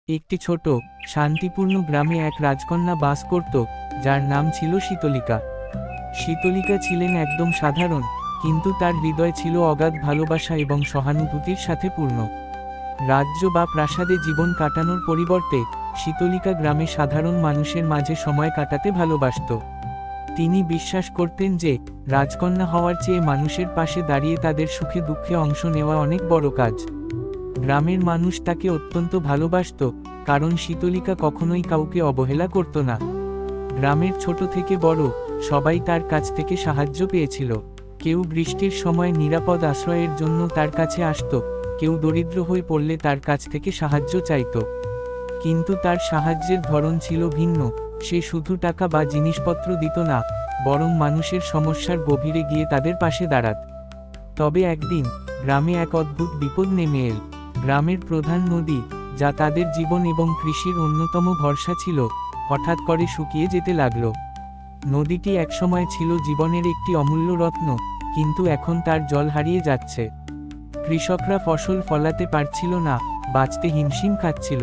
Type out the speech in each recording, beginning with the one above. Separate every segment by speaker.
Speaker 1: একটি ছোট শান্তিপূর্ণ গ্রামে এক রাজকন্যা বাস করত, যার নাম ছিল শীতলিকা। শীতলিকা ছিলেন একদম সাধারণ, কিন্তু তার হৃদয় ছিল অগাধ ভালোবাসা এবং সহানুভূতির সাথে পূর্ণ। রাজ্য বা প্রাসাদে জীবন কাটানোর পরিবর্তে শীতলিকা গ্রামে সাধারণ মানুষের মাঝে সময় কাটাতে ভালোবাসত। তিনি বিশ্বাস করতেন যে রাজকন্যা হওয়ার চেয়ে মানুষের পাশে দাঁড়িয়ে তাদের সুখে দুঃখে অংশ নেওয়া অনেক বড় কাজ। গ্রামের মানুষ তাকে অত্যন্ত ভালোবাসত, কারণ শীতলিকা কখনোই কাউকে অবহেলা করত না। গ্রামের ছোট থেকে বড় সবাই তার কাছ থেকে সাহায্য পেয়েছিল। কেউ বৃষ্টির সময় নিরাপদ আশ্রয়ের জন্য তার কাছে আসত, কেউ দরিদ্র হয়ে পড়লে তার কাছ থেকে সাহায্য চাইত। কিন্তু তার সাহায্যের ধরন ছিল ভিন্ন। সে শুধু টাকা বা জিনিসপত্র দিত না, বরং মানুষের সমস্যার গভীরে গিয়ে তাদের পাশে দাঁড়াত। তবে একদিন গ্রামে এক অদ্ভুত বিপদ নেমে এল। গ্রামের প্রধান নদী, যা তাদের জীবন এবং কৃষির অন্যতম ভরসা ছিল, হঠাৎ করে শুকিয়ে যেতে লাগল। নদীটি একসময় ছিল জীবনের একটি অমূল্য রত্ন, কিন্তু এখন তার জল হারিয়ে যাচ্ছে। কৃষকরা ফসল ফলাতে পারছিল না, বাঁচতে হিমশিম খাচ্ছিল।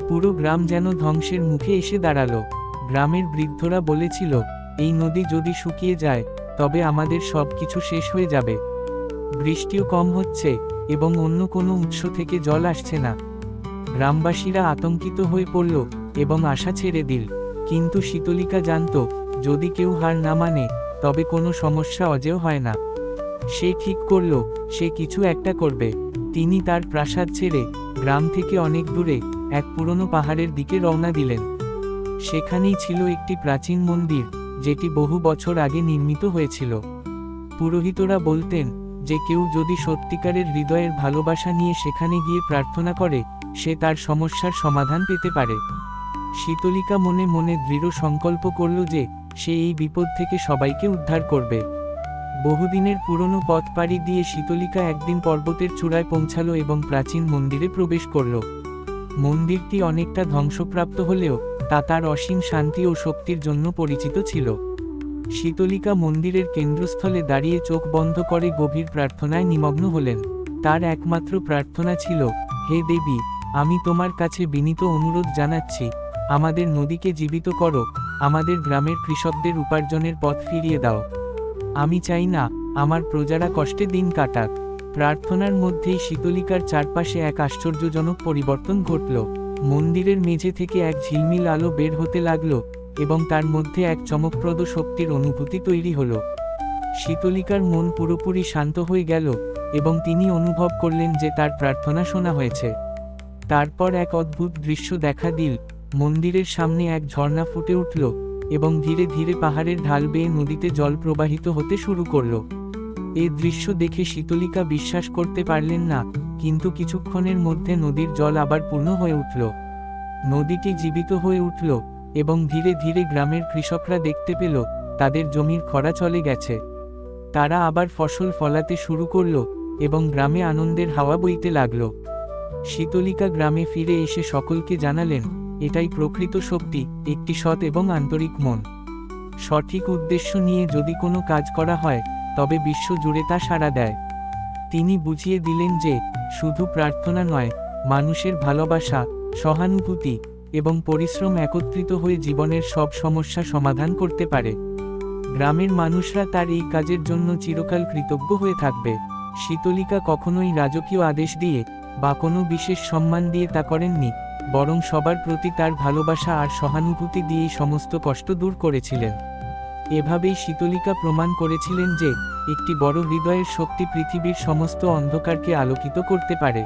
Speaker 1: পুরো গ্রাম যেন ধ্বংসের মুখে এসে দাঁড়ালো। গ্রামের বৃদ্ধরা বলেছিল, এই নদী যদি শুকিয়ে যায় তবে আমাদের সব কিছু শেষ হয়ে যাবে। বৃষ্টিও কম হচ্ছে এবং অন্য কোনো উৎস থেকে জল আসছে না। গ্রামবাসীরা আতঙ্কিত হয়ে পড়ল এবং আশা ছেড়ে দিল। কিন্তু শীতলিকা জানত, যদি কেউ হার না মানে তবে কোনো সমস্যা অজেয় হয় না। সে ঠিক করল, সে কিছু একটা করবে। তিনি তার প্রাসাদ ছেড়ে গ্রাম থেকে অনেক দূরে এক পুরনো পাহাড়ের দিকে রওনা দিলেন। সেখানেই ছিল একটি প্রাচীন মন্দির, যেটি বহু বছর আগে নির্মিত হয়েছিল। পুরোহিতরা বলতেন যে কেউ যদি সত্যিকারের হৃদয়ের ভালোবাসা নিয়ে সেখানে গিয়ে প্রার্থনা করে, সে তার সমস্যার সমাধান পেতে পারে। শীতলিকা মনে মনে দৃঢ় সংকল্প করল যে সে এই বিপদ থেকে সবাইকে উদ্ধার করবে। বহুদিনের পুরনো পথ পাড়ি দিয়ে শীতলিকা একদিন পর্বতের চূড়ায় পৌঁছালো এবং প্রাচীন মন্দিরে প্রবেশ করল। মন্দিরটি অনেকটা ধ্বংসপ্রাপ্ত হলেও তা তার অসীম শান্তি ও শক্তির জন্য পরিচিত ছিল। শীতলিকা মন্দিরের কেন্দ্রস্থলে দাঁড়িয়ে চোখ বন্ধ করে গভীর প্রার্থনায় নিমগ্ন হলেন। তার একমাত্র প্রার্থনা ছিল, হে দেবী, আমি তোমার কাছে বিনীত অনুরোধ জানাচ্ছি, আমাদের নদীকে জীবিত করো, আমাদের গ্রামের কৃষকদের উপার্জনের পথ ফিরিয়ে দাও। আমি চাই না আমার প্রজারা কষ্টে দিন কাটাক। প্রার্থনার মধ্যেই শীতলিকার চারপাশে এক আশ্চর্যজনক পরিবর্তন ঘটল। মন্দিরের মেঝে থেকে এক ঝিলমিল আলো বের হতে লাগল এবং তার মধ্যে এক চমকপ্রদ শক্তির অনুভূতি তৈরি হলো। শীতলিকার মন পুরোপুরি শান্ত হয়ে গেল এবং তিনি অনুভব করলেন যে তার প্রার্থনা শোনা হয়েছে। তারপর এক অদ্ভুত দৃশ্য দেখা দিল। মন্দিরের সামনে এক ঝর্ণা ফুটে উঠল এবং ধীরে ধীরে পাহাড়ের ঢাল বেয়ে নদীতে জল প্রবাহিত হতে শুরু করল। এই দৃশ্য দেখে শীতলিকা বিশ্বাস করতে পারলেন না, কিন্তু কিছুক্ষণের মধ্যে নদীর জল আবার পূর্ণ হয়ে উঠল। নদীটি জীবিত হয়ে উঠল এবং ধীরে ধীরে গ্রামের কৃষকরা দেখতে পেল তাদের জমির খরা চলে গেছে। তারা আবার ফসল ফলাতে শুরু করল এবং গ্রামে আনন্দের হাওয়া বইতে লাগল। শীতলিকা গ্রামে ফিরে এসে সকলকে জানালেন, এটাই প্রকৃত শক্তি, একটি সৎ এবং আন্তরিক মন। সঠিক উদ্দেশ্য নিয়ে যদি কোনো কাজ করা হয় তবে বিশ্ব জুড়ে তা সাড়া দেয়। তিনি বুঝিয়ে দিলেন যে শুধু প্রার্থনা নয়, মানুষের ভালোবাসা, সহানুভূতি এবং পরিশ্রম একত্রিত হয়ে জীবনের সব সমস্যা সমাধান করতে পারে। গ্রামের মানুষরা তার এই কাজের জন্য চিরকাল কৃতজ্ঞ হয়ে থাকবে। শীতলিকা কখনোই রাজকীয় আদেশ দিয়ে বা কোনো বিশেষ সম্মান দিয়ে তা করেননি, বরং সবার প্রতি তার ভালোবাসা আর সহানুভূতি দিয়েই সমস্ত কষ্ট দূর করেছিলেন। এভাবেই শীতলিকা প্রমাণ করেছিলেন যে একটি বড় হৃদয়ের শক্তি পৃথিবীর সমস্ত অন্ধকারকে আলোকিত করতে পারে।